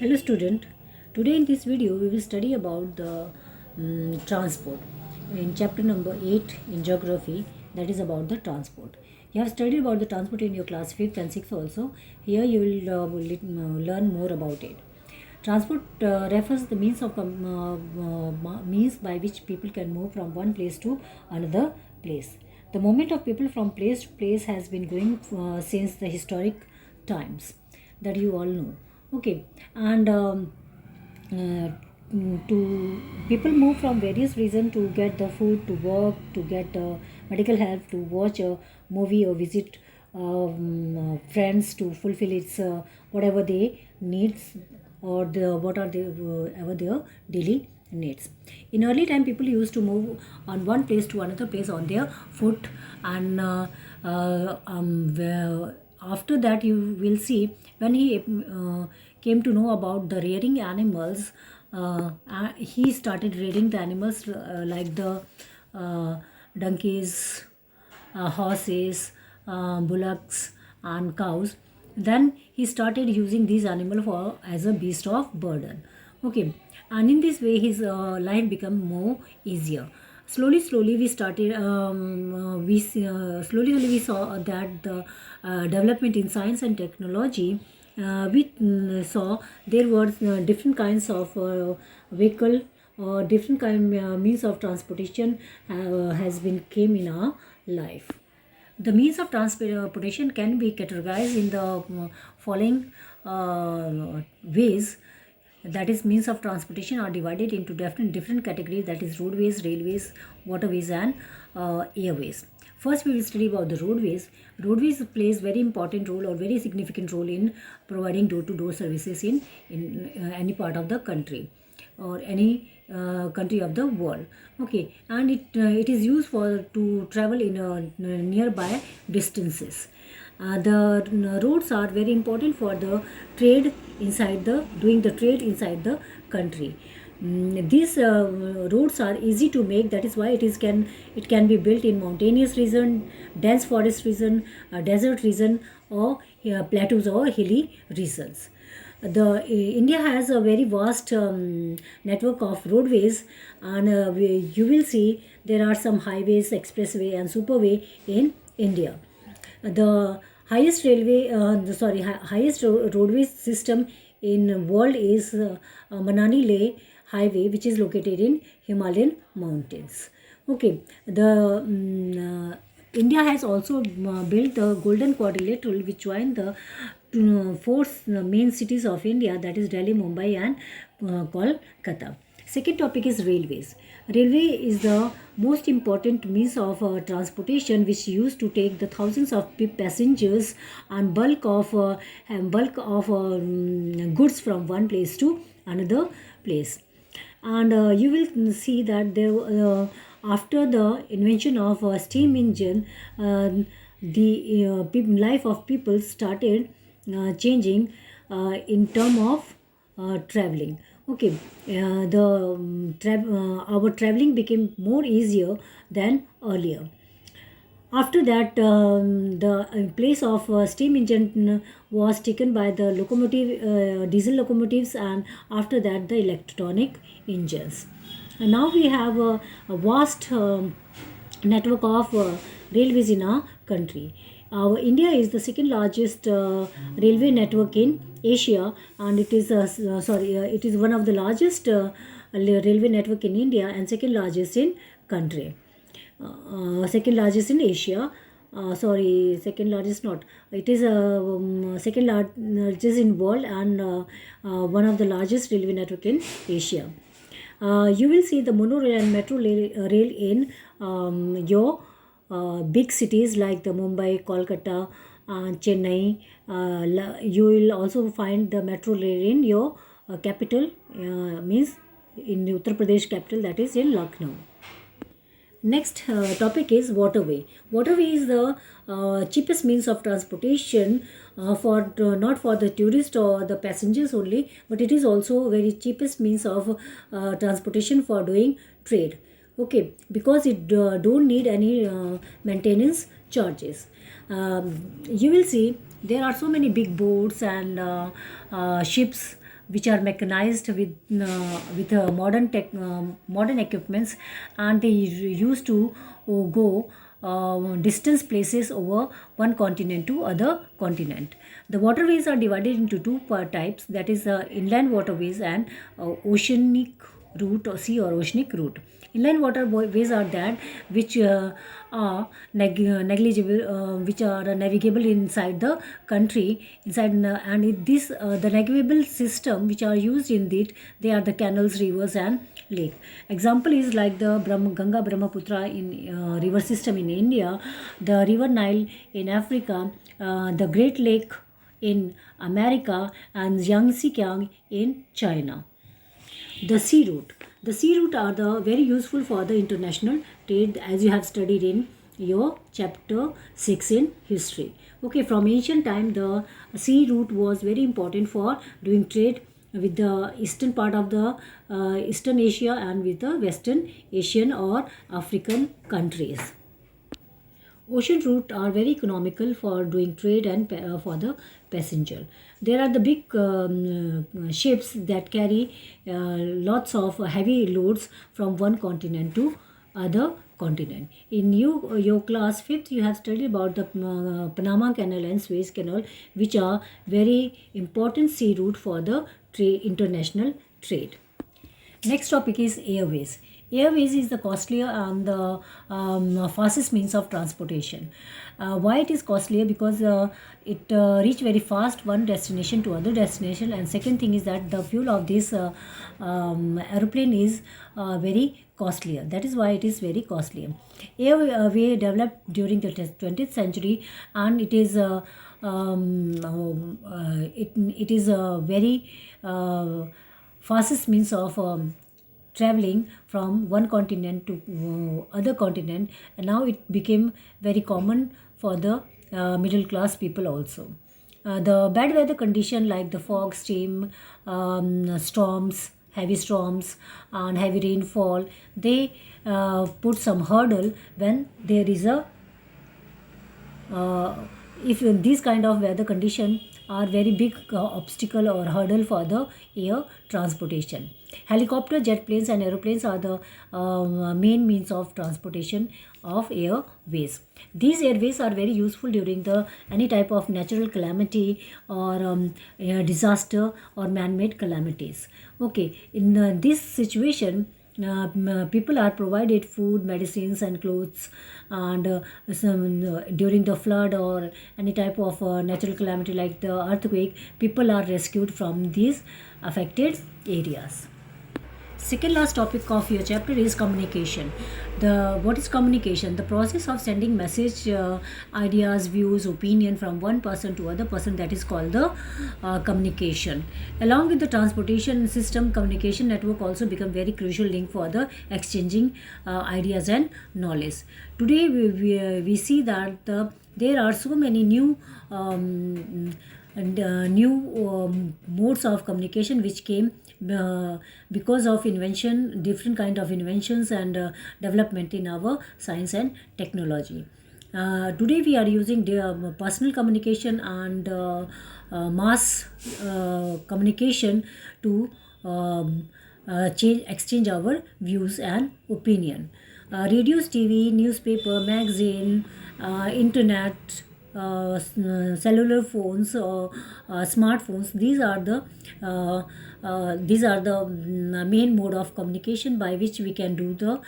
Hello student, today in this video we will study about the transport in chapter number 8 in geography, that is about the transport. You have studied about the transport in your class 5th and 6th also. Here you will learn more about it. Transport refers the means by which people can move from one place to another place. The movement of people from place to place has been going since the historic times, that you all know. Okay, and to people move from various reasons to get the food, to work, to get medical help, to watch a movie or visit friends, to fulfill its whatever they needs, or what are the ever their daily needs. In early time, people used to move on one place to another place on their foot, and after that you will see when he came to know about the rearing animals. He started rearing the animals like the donkeys, horses, bullocks, and cows. Then he started using these animals for as a beast of burden. Okay, and in this way his life become more easier. Slowly we started. Slowly we saw that the development in science and technology. We saw there were different kinds of vehicle or different kind means of transportation has been came in our life. The means of transportation can be categorized in the following ways. That is, means of transportation are divided into different categories, that is roadways, railways, waterways, and airways. First we will study about the roadways. Roadways plays very important role or very significant role in providing door to door services in any part of the country or any country of the world. Okay, and it is used for to travel in nearby distances. The roads are very important for the trade inside the doing the trade inside the country. These roads are easy to make. That is why it can be built in mountainous region, dense forest region, desert region, or plateaus or hilly regions. The India has a very vast network of roadways, and you will see there are some highways, expressway, and superway in India. The highest highest roadway system in world is Manali Leh Highway, which is located in Himalayan mountains. Okay, the India has also built the Golden Quadrilateral, which join the four main cities of India, that is Delhi, Mumbai, and Kolkata. Second topic is railways. Railway is the most important means of transportation, which used to take the thousands of passengers and bulk of goods from one place to another place. And you will see that there after the invention of steam engine, the life of people started changing in term of traveling. Okay, our traveling became more easier than earlier. After that, the place of steam engine was taken by the diesel locomotives, and after that, the electronic engines. And now we have a vast network of railways in our country. Our India is the second largest railway network in Asia, and it is one of the largest railway network in India and second largest in country. Second largest in Asia. Second largest not. It is second largest in world, and one of the largest railway network in Asia. You will see the monorail and metro rail in your big cities like the Mumbai, Kolkata, Chennai. You will also find the metro rail in your capital, means in Uttar Pradesh capital, that is in Lucknow. Next topic is waterway. Waterway is the cheapest means of transportation for not for the tourist or the passengers only, but it is also very cheapest means of transportation for doing trade. Okay, because it don't need any maintenance charges. You will see there are so many big boats and ships which are mechanized with modern equipments, and they used to go distance places over one continent to other continent. The waterways are divided into two types, that is inland waterways and oceanic route or sea or oceanic route. Inland waterways are that which are negligible, which are navigable inside the country, and this the navigable system which are used in it. They are the canals, rivers, and lake. Example is like the Ganga Brahmaputra in river system in India, the River Nile in Africa, the Great Lake in America, and Yangtze Kiang in China. The sea route. The sea route are the very useful for the international trade, as you have studied in your chapter 6 in history. Okay, from ancient time the sea route was very important for doing trade with the eastern part of the Eastern Asia and with the Western Asian or African countries. Ocean route are very economical for doing trade and for the passenger. There are the big ships that carry lots of heavy loads from one continent to other continent. In your class 5th, you have studied about the Panama Canal and Suez Canal, which are very important sea route for the international trade. Next topic is airways. Airways is the costlier and the fastest means of transportation. Why it is costlier? Because it reach very fast one destination to other destination, and second thing is that the fuel of this aeroplane is very costlier. That is why it is very costlier. Airway developed during the 20th century, and it is it is a very fastest means of traveling from one continent to other continent, and now it became very common for the middle class people also. The bad weather condition like the fog, steam, storms, heavy storms, and heavy rainfall, they put some hurdle when there is a if these kind of weather condition are very big obstacle or hurdle for the air transportation. Helicopter, jet planes, and aeroplanes are the main means of transportation of airways. These airways are very useful during the any type of natural calamity or disaster or man-made calamities. Okay, in this situation, people are provided food, medicines, and clothes, and during the flood or any type of natural calamity like the earthquake, people are rescued from these affected areas. Second last topic of your chapter is communication. What is communication? The process of sending message, ideas, views, opinion from one person to other person, that is called the communication. Along with the transportation system, communication network also become very crucial link for the exchanging ideas and knowledge. Today we see that there are so many new modes of communication which came because of different kind of inventions and development in our science and technology. Today we are using the personal communication and mass communication to exchange our views and opinion. Radios, TV, newspaper, magazine, internet, cellular phones or smartphones, these are the main mode of communication by which we can do the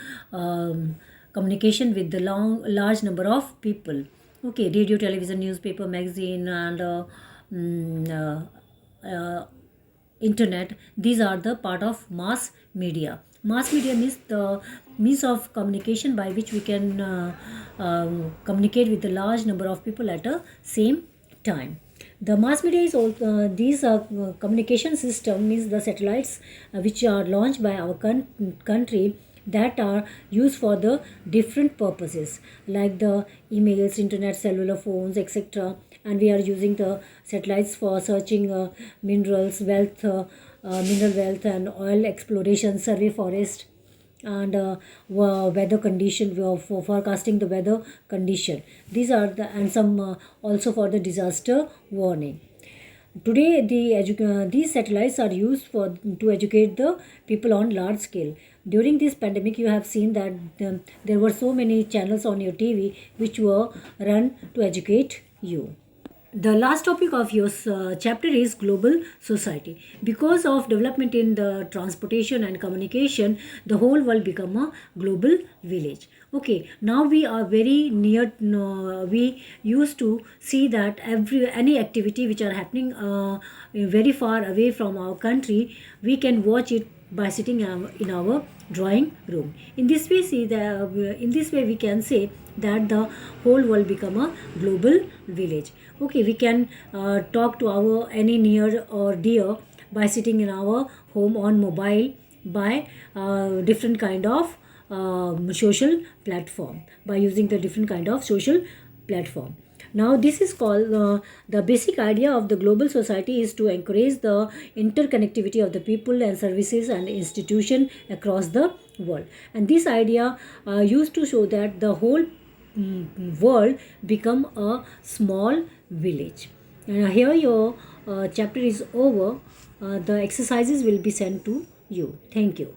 communication with the large number of people. Okay, radio, television, newspaper, magazine, and internet, these are the part of mass media. Mass media means the means of communication by which we can communicate with a large number of people at a same time. The mass media is also these communication system means the satellites which are launched by our country, that are used for the different purposes like the emails, internet, cellular phones, etc. And we are using the satellites for searching minerals, mineral wealth and oil exploration, survey forest, and weather condition, for forecasting the weather condition. These are the, and some also for the disaster warning. Today, these satellites are used for to educate the people on large scale. During this pandemic, you have seen that there were so many channels on your TV which were run to educate you. The last topic of your chapter is global society. Because of development in the transportation and communication, the whole world become a global village. Okay, now we are very near. No, we used to see that every any activity which are happening very far away from our country, we can watch it by sitting in our drawing room. In this way, in this way we can say that the whole world become a global village. Okay, we can talk to our any near or dear by sitting in our home on mobile, by different kind of social platform, by using the different kind of social platform. Now, this is called the basic idea of the global society is to encourage the interconnectivity of the people and services and institution across the world. And this idea used to show that the whole world become a small village. And here your chapter is over. The exercises will be sent to you. Thank you.